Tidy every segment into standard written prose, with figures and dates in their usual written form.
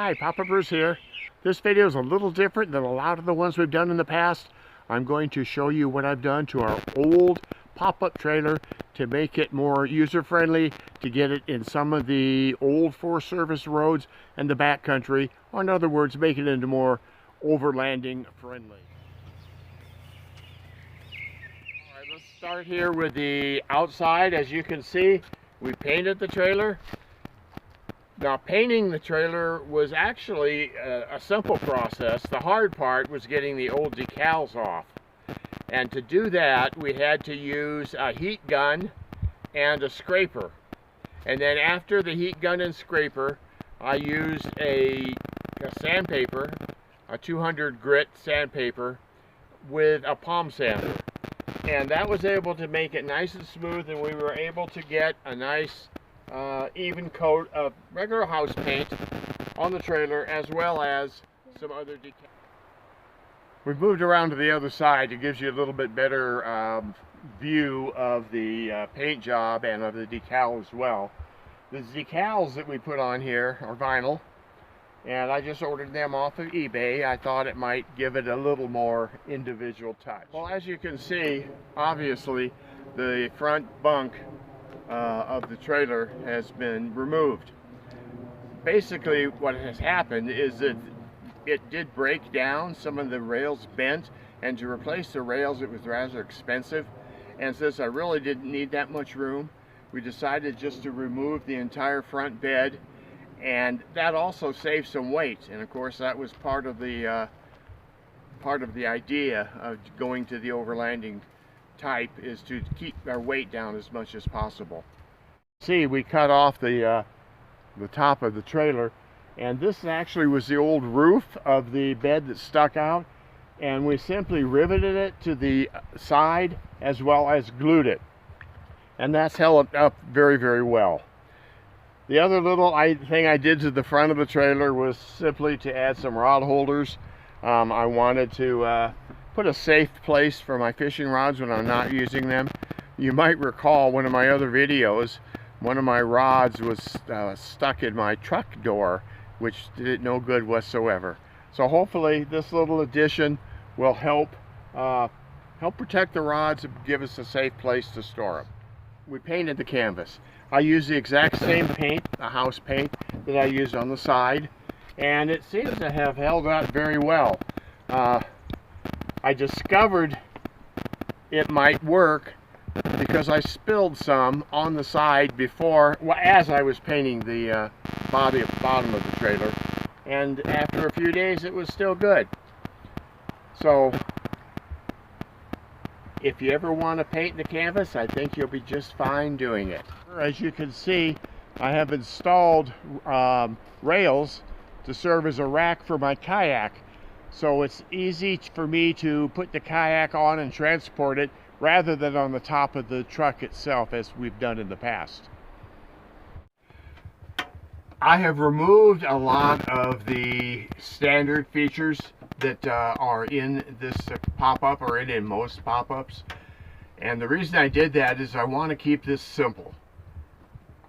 Hi, Papa Bruce here. This video is a little different than a lot of the ones we've done in the past. I'm going to show you what I've done to our old pop-up trailer to make it more user-friendly, to get it in some of the old Forest Service roads and the backcountry, or in other words, make it into more overlanding friendly. All right, let's start here with the outside. As you can see, we painted the trailer. Now, painting the trailer was actually a simple process. The hard part was getting the old decals off. And to do that, we had to use a heat gun and a scraper. And then after the heat gun and scraper, I used a sandpaper, a 200 grit sandpaper with a palm sander. And that was able to make it nice and smooth, and we were able to get a nice even coat of regular house paint on the trailer, as well as some other decals. We've moved around to the other side. It gives you a little bit better view of the paint job and of the decal as well. The decals that we put on here are vinyl, and I just ordered them off of eBay. I thought it might give it a little more individual touch. Well, as you can see, obviously the front bunk of the trailer has been removed. Basically what has happened is that it did break down, some of the rails bent, and to replace the rails it was rather expensive, and since I really didn't need that much room, we decided just to remove the entire front bed, and that also saved some weight. And of course that was part of the idea of going to the overlanding type, is to keep our weight down as much as possible. See, we cut off the top of the trailer, and this actually was the old roof of the bed that stuck out, and we simply riveted it to the side as well as glued it, and that's held up very, very well. The other little thing I did to the front of the trailer was simply to add some rod holders. I wanted to put a safe place for my fishing rods when I'm not using them. You might recall one of my other videos, one of my rods was stuck in my truck door, which did no good whatsoever. So hopefully this little addition will help protect the rods and give us a safe place to store them. We painted the canvas. I used the exact same paint, the house paint, that I used on the side, and it seems to have held up very well. I discovered it might work because I spilled some on the side before, as I was painting the bottom of the trailer, and after a few days it was still good. So if you ever want to paint the canvas, I think you'll be just fine doing it. As you can see, I have installed rails to serve as a rack for my kayak, so it's easy for me to put the kayak on and transport it rather than on the top of the truck itself, as we've done in the past. I have removed a lot of the standard features that are in this pop-up, or in most pop-ups, and the reason I did that is I want to keep this simple.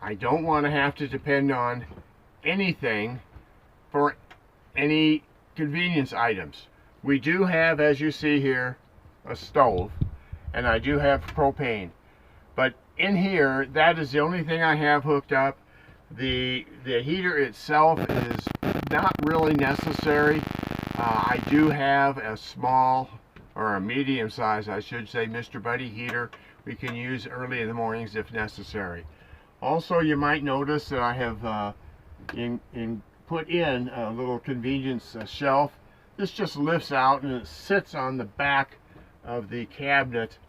I don't want to have to depend on anything for any convenience items. We do have, as you see here, a stove, and I do have propane, but in here that is the only thing I have hooked up. The heater itself is not really necessary. I do have a small, or a medium size I should say, Mr. Buddy heater we can use early in the mornings if necessary. Also, you might notice that I have put in a little convenience shelf. This just lifts out and it sits on the back of the cabinet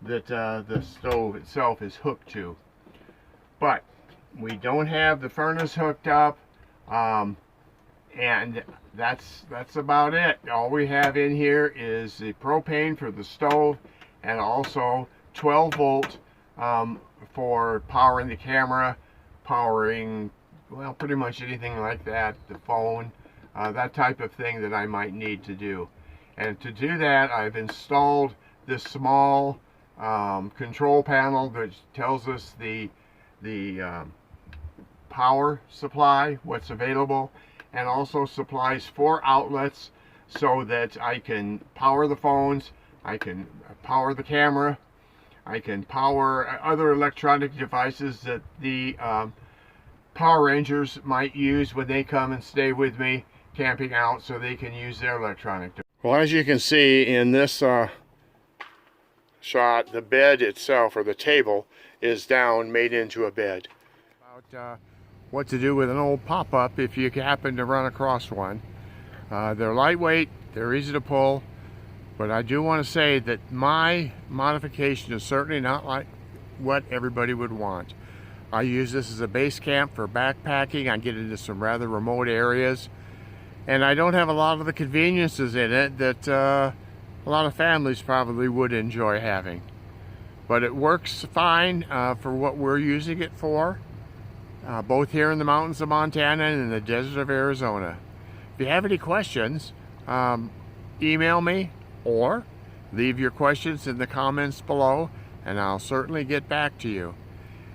that the stove itself is hooked to. But we don't have the furnace hooked up, and that's about it. All we have in here is the propane for the stove, and also 12 volt for powering the camera, powering, well, pretty much anything like that, the phone, that type of thing that I might need to do. And to do that, I've installed this small control panel that tells us the power supply, what's available, and also supplies 4 outlets so that I can power the phones, I can power the camera, I can power other electronic devices that the Power Rangers might use when they come and stay with me camping out, so they can use their electronic devices. Well, as you can see in this shot, the bed itself, or the table, is down, made into a bed. About what to do with an old pop-up if you happen to run across one. They're lightweight, they're easy to pull, but I do want to say that my modification is certainly not like what everybody would want. I use this as a base camp for backpacking. I get into some rather remote areas, and I don't have a lot of the conveniences in it that a lot of families probably would enjoy having. But it works fine for what we're using it for, both here in the mountains of Montana and in the desert of Arizona. If you have any questions, email me or leave your questions in the comments below, and I'll certainly get back to you.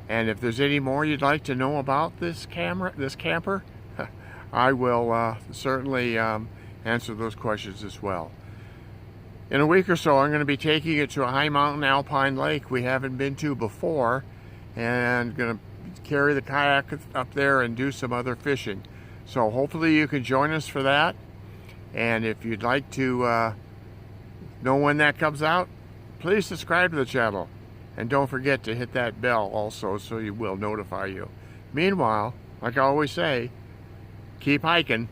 And if there's any more you'd like to know about this camper, I will certainly answer those questions as well. In a week or so, I'm going to be taking it to a high mountain alpine lake we haven't been to before, and going to carry the kayak up there and do some other fishing. So hopefully you can join us for that. And if you'd like to know when that comes out, please subscribe to the channel. And don't forget to hit that bell also, so it will notify you. Meanwhile, like I always say, keep hiking.